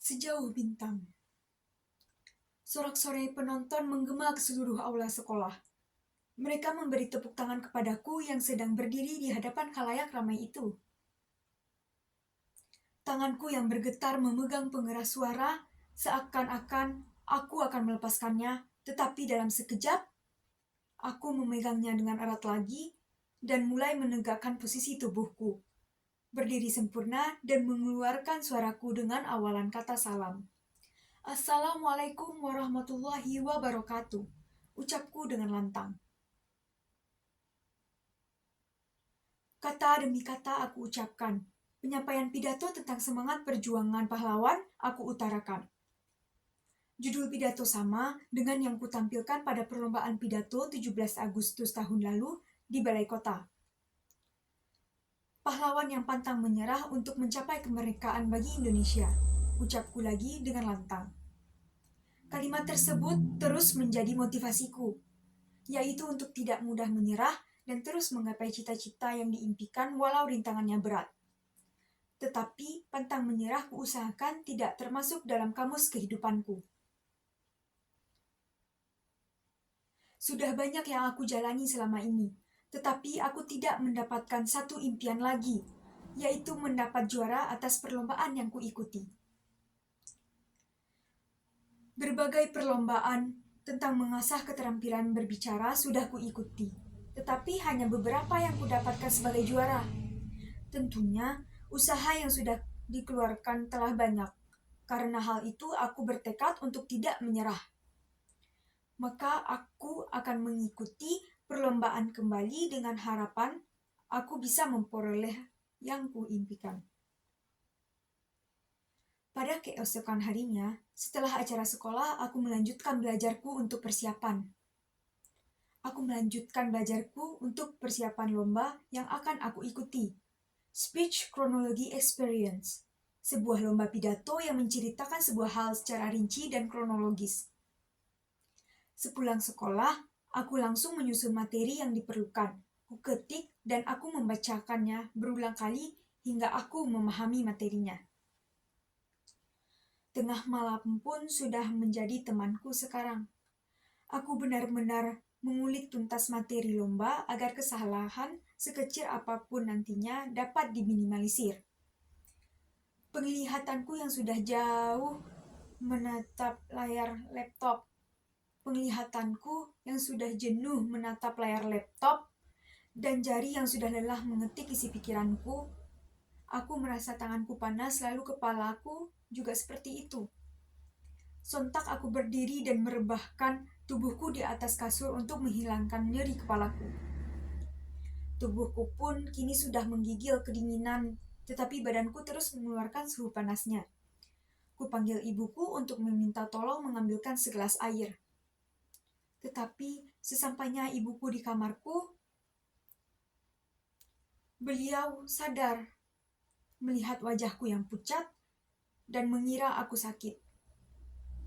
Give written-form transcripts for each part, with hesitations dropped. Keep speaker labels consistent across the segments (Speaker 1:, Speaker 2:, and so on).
Speaker 1: Sejauh bintang. Sorak-sorai penonton menggema ke seluruh aula sekolah. Mereka memberi tepuk tangan kepadaku yang sedang berdiri di hadapan khalayak ramai itu. Tanganku yang bergetar memegang pengeras suara, seakan-akan aku akan melepaskannya, tetapi dalam sekejap, aku memegangnya dengan erat lagi dan mulai menegakkan posisi tubuhku. Berdiri sempurna dan mengeluarkan suaraku dengan awalan kata salam. Assalamualaikum warahmatullahi wabarakatuh, ucapku dengan lantang. Kata demi kata aku ucapkan. Penyampaian pidato tentang semangat perjuangan pahlawan aku utarakan. Judul pidato sama dengan yang kutampilkan pada perlombaan pidato 17 Agustus tahun lalu di Balai Kota. Pahlawan yang pantang menyerah untuk mencapai kemerdekaan bagi Indonesia, ucapku lagi dengan lantang. Kalimat tersebut terus menjadi motivasiku, yaitu untuk tidak mudah menyerah dan terus menggapai cita-cita yang diimpikan walau rintangannya berat. Tetapi pantang menyerah kuusahakan tidak termasuk dalam kamus kehidupanku. Sudah banyak yang aku jalani selama ini, tetapi aku tidak mendapatkan satu impian lagi, yaitu mendapat juara atas perlombaan yang kuikuti. Berbagai perlombaan tentang mengasah keterampilan berbicara sudah kuikuti, tetapi hanya beberapa yang kudapatkan sebagai juara. Tentunya, usaha yang sudah dikeluarkan telah banyak. Karena hal itu, aku bertekad untuk tidak menyerah. Maka aku akan mengikuti perlombaan kembali dengan harapan aku bisa memperoleh yang kuimpikan. Pada keesokan harinya, setelah acara sekolah, aku melanjutkan belajarku untuk persiapan. Aku melanjutkan belajarku untuk persiapan lomba yang akan aku ikuti. Speech Chronology Experience, sebuah lomba pidato yang menceritakan sebuah hal secara rinci dan kronologis. Sepulang sekolah, aku langsung menyusun materi yang diperlukan. Kuketik dan aku membacakannya berulang kali hingga aku memahami materinya. Tengah malam pun sudah menjadi temanku sekarang. Aku benar-benar mengulik tuntas materi lomba agar kesalahan sekecil apapun nantinya dapat diminimalisir. Penglihatanku yang sudah jauh menatap layar laptop. Penglihatanku yang sudah jenuh menatap layar laptop dan jari yang sudah lelah mengetik isi pikiranku. Aku merasa tanganku panas lalu kepalaku juga seperti itu. Sontak aku berdiri dan merebahkan tubuhku di atas kasur untuk menghilangkan nyeri kepalaku. Tubuhku pun kini sudah menggigil kedinginan, tetapi badanku terus mengeluarkan suhu panasnya. Kupanggil ibuku untuk meminta tolong mengambilkan segelas air. Tetapi sesampainya ibuku di kamarku, beliau sadar melihat wajahku yang pucat dan mengira aku sakit.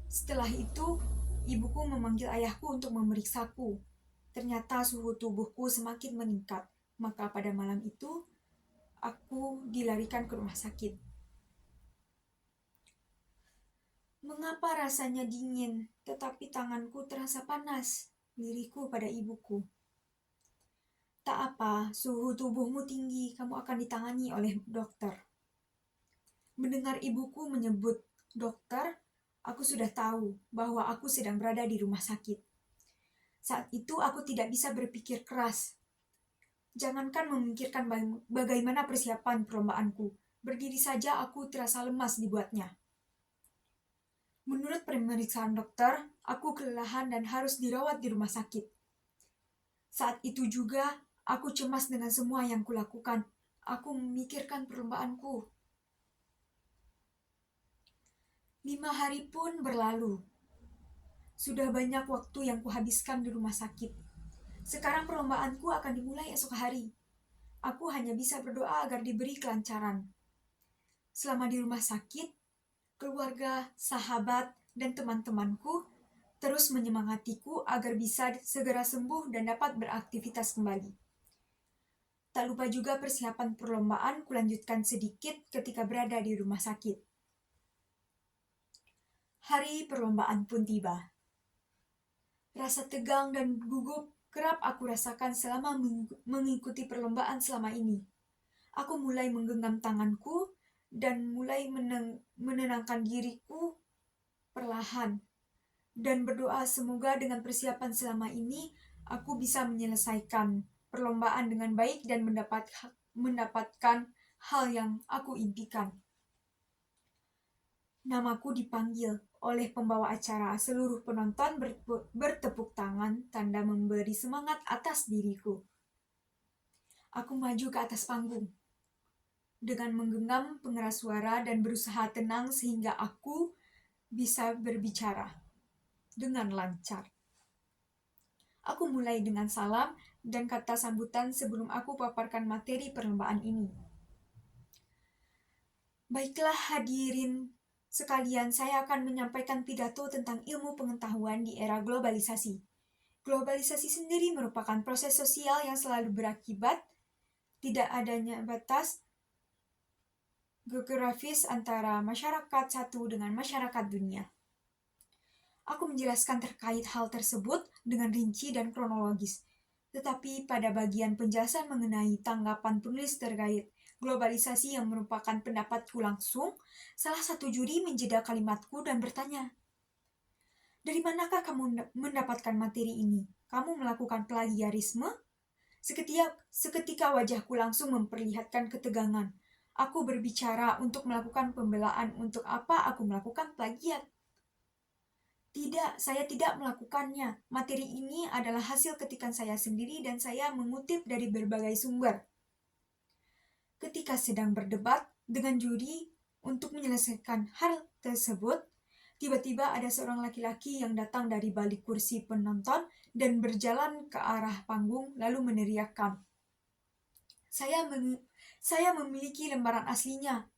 Speaker 1: Setelah itu, ibuku memanggil ayahku untuk memeriksaku. Ternyata suhu tubuhku semakin meningkat. Maka pada malam itu, aku dilarikan ke rumah sakit. Mengapa rasanya dingin, tetapi tanganku terasa panas? Lirikku pada ibuku. Tak apa, suhu tubuhmu tinggi, kamu akan ditangani oleh dokter. Mendengar ibuku menyebut dokter, aku sudah tahu bahwa aku sedang berada di rumah sakit. Saat itu aku tidak bisa berpikir keras. Jangankan memikirkan bagaimana persiapan perlombaanku, berdiri saja aku terasa lemas dibuatnya. Menurut pemeriksaan dokter, aku kelelahan dan harus dirawat di rumah sakit. Saat itu juga, aku cemas dengan semua yang kulakukan. Aku memikirkan perlombaanku. 5 hari pun berlalu. Sudah banyak waktu yang kuhabiskan di rumah sakit. Sekarang perlombaanku akan dimulai esok hari. Aku hanya bisa berdoa agar diberi kelancaran. Selama di rumah sakit, keluarga, sahabat, dan teman-temanku terus menyemangatiku agar bisa segera sembuh dan dapat beraktivitas kembali. Tak lupa juga persiapan perlombaan kulanjutkan sedikit ketika berada di rumah sakit. Hari perlombaan pun tiba. Rasa tegang dan gugup kerap aku rasakan selama mengikuti perlombaan selama ini. Aku mulai menggenggam tanganku dan mulai menenangkan diriku perlahan dan berdoa semoga dengan persiapan selama ini aku bisa menyelesaikan perlombaan dengan baik dan mendapatkan hal yang aku impikan. Namaku dipanggil oleh pembawa acara. Seluruh penonton bertepuk tangan, tanda memberi semangat atas diriku. Aku maju ke atas panggung dengan menggenggam pengeras suara dan berusaha tenang sehingga aku bisa berbicara dengan lancar. Aku mulai dengan salam dan kata sambutan sebelum aku paparkan materi perlombaan ini. Baiklah hadirin sekalian, saya akan menyampaikan pidato tentang ilmu pengetahuan di era globalisasi. Globalisasi sendiri merupakan proses sosial yang selalu berakibat tidak adanya batas geografis antara masyarakat satu dengan masyarakat dunia. Aku menjelaskan terkait hal tersebut dengan rinci dan kronologis. Tetapi pada bagian penjelasan mengenai tanggapan penulis terkait globalisasi yang merupakan pendapatku langsung, salah satu juri menjeda kalimatku dan bertanya, "Dari manakah kamu mendapatkan materi ini? Kamu melakukan plagiarisme?" Seketika wajahku langsung memperlihatkan ketegangan. Aku berbicara untuk melakukan pembelaan untuk apa aku melakukan plagiat. Tidak, saya tidak melakukannya. Materi ini adalah hasil ketikan saya sendiri dan saya mengutip dari berbagai sumber. Ketika sedang berdebat dengan juri untuk menyelesaikan hal tersebut, tiba-tiba ada seorang laki-laki yang datang dari balik kursi penonton dan berjalan ke arah panggung lalu meneriakkan, Saya memiliki lembaran aslinya."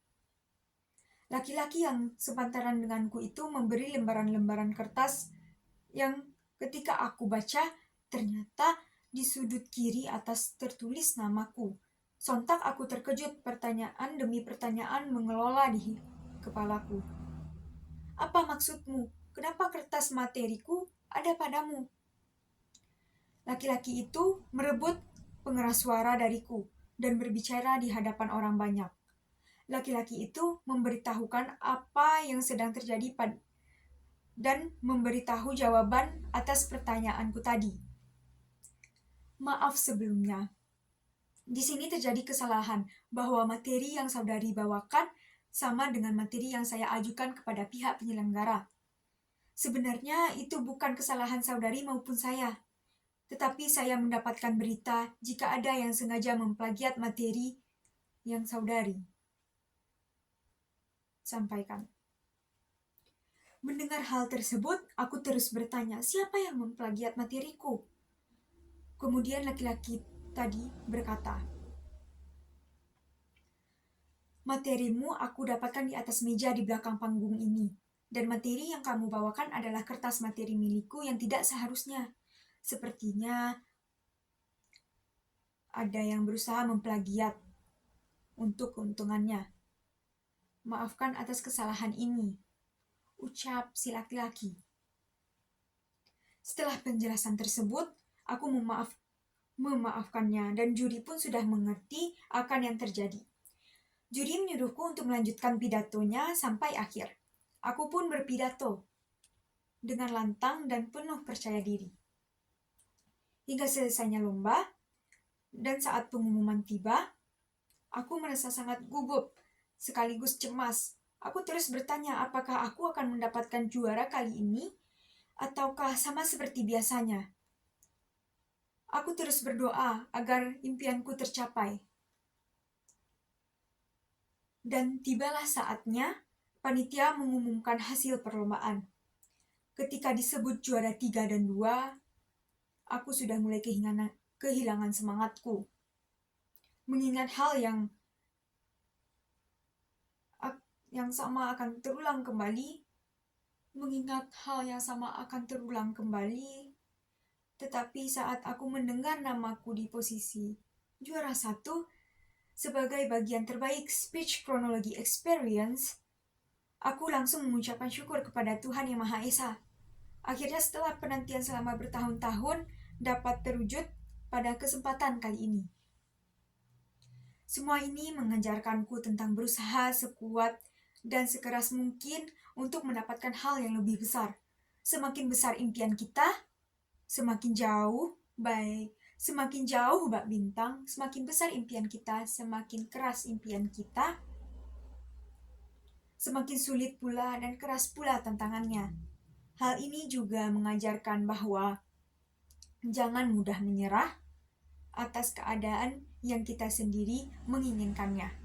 Speaker 1: Laki-laki yang sepantaran denganku itu memberi lembaran-lembaran kertas yang ketika aku baca, ternyata di sudut kiri atas tertulis namaku. Sontak aku terkejut, pertanyaan demi pertanyaan mengelola di kepalaku. "Apa maksudmu? Kenapa kertas materiku ada padamu?" Laki-laki itu merebut pengeras suara dariku dan berbicara di hadapan orang banyak. Laki-laki itu memberitahukan apa yang sedang terjadi dan memberitahu jawaban atas pertanyaanku tadi. "Maaf sebelumnya. Di sini terjadi kesalahan bahwa materi yang saudari bawakan sama dengan materi yang saya ajukan kepada pihak penyelenggara. Sebenarnya itu bukan kesalahan saudari maupun saya. Tetapi saya mendapatkan berita jika ada yang sengaja memplagiat materi yang saudari sampaikan." Mendengar hal tersebut, aku terus bertanya, siapa yang memplagiat materiku? Kemudian laki-laki tadi berkata, "Materimu aku dapatkan di atas meja di belakang panggung ini. Dan materi yang kamu bawakan adalah kertas materi milikku yang tidak seharusnya. Sepertinya ada yang berusaha memplagiat untuk keuntungannya. Maafkan atas kesalahan ini," ucap si laki-laki. Setelah penjelasan tersebut, aku memaafkannya dan juri pun sudah mengerti akan yang terjadi. Juri menyuruhku untuk melanjutkan pidatonya sampai akhir. Aku pun berpidato dengan lantang dan penuh percaya diri. Hingga selesainya lomba, dan saat pengumuman tiba, aku merasa sangat gugup sekaligus cemas. Aku terus bertanya apakah aku akan mendapatkan juara kali ini ataukah sama seperti biasanya. Aku terus berdoa agar impianku tercapai. Dan tibalah saatnya panitia mengumumkan hasil perlombaan. Ketika disebut juara 3 dan 2, aku sudah mulai kehilangan semangatku. Mengingat hal yang sama akan terulang kembali, tetapi saat aku mendengar namaku di posisi juara 1 sebagai bagian terbaik speech chronology experience, Aku langsung mengucapkan syukur kepada Tuhan Yang Maha Esa. Akhirnya setelah penantian selama bertahun-tahun dapat terwujud pada kesempatan kali ini. Semua ini mengajarkanku tentang berusaha sekuat dan sekeras mungkin untuk mendapatkan hal yang lebih besar. Semakin besar impian kita, semakin jauh, semakin jauh bak bintang, semakin besar impian kita, semakin keras impian kita, semakin sulit pula dan keras pula tantangannya. Hal ini juga mengajarkan bahwa jangan mudah menyerah atas keadaan yang kita sendiri menginginkannya.